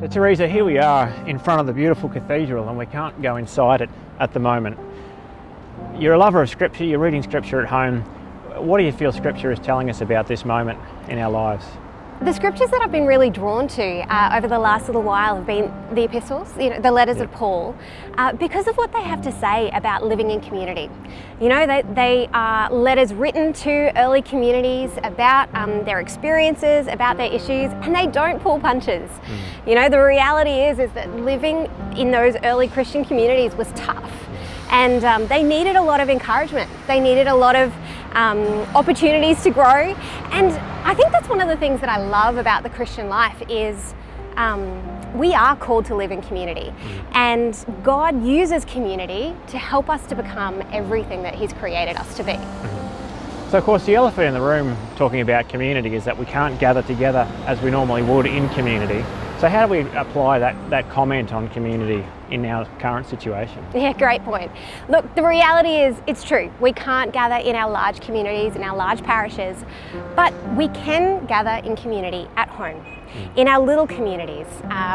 So Teresa, here we are in front of the beautiful cathedral and we can't go inside it at the moment. You're a lover of Scripture, you're reading Scripture at home. What do you feel Scripture is telling us about this moment in our lives? The scriptures that I've been really drawn to over the last little while have been the epistles, the letters of Paul, because of what they have to say about living in community. They are letters written to early communities about their experiences, about their issues, and they don't pull punches. The reality is that living in those early Christian communities was tough, and they needed a lot of encouragement. They needed a lot of opportunities to grow, and I think that's one of the things that I love about the Christian life is we are called to live in community, and God uses community to help us to become everything that He's created us to be. So of course the elephant in the room talking about community is that we can't gather together as we normally would in community. So how do we apply that comment on community in our current situation? Yeah, great point. Look, the reality is it's true. We can't gather in our large communities, in our large parishes, but we can gather in community at home, in our little communities,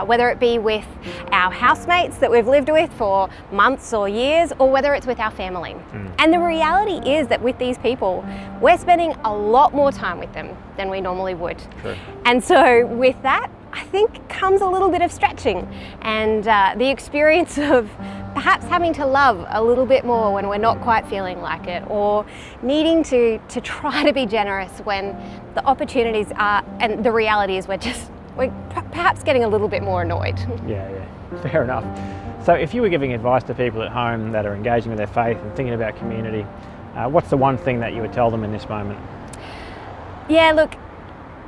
whether it be with our housemates that we've lived with for months or years, or whether it's with our family. And the reality is that with these people, we're spending a lot more time with them than we normally would. True. And so with that, I think comes a little bit of stretching and the experience of perhaps having to love a little bit more when we're not quite feeling like it, or needing to try to be generous when the opportunities are, and the reality is we're perhaps getting a little bit more annoyed. Yeah, fair enough. So if you were giving advice to people at home that are engaging with their faith and thinking about community, what's the one thing that you would tell them in this moment? Yeah, look,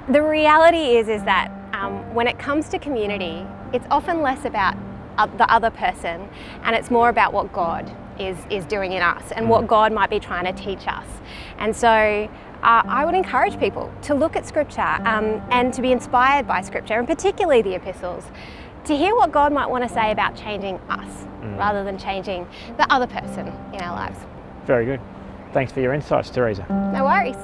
the reality is that when it comes to community, it's often less about the other person, and it's more about what God is doing in us and what God might be trying to teach us. And so I would encourage people to look at Scripture and to be inspired by Scripture, and particularly the epistles, to hear what God might want to say about changing us rather than changing the other person in our lives. Very good. Thanks for your insights, Teresa. No worries.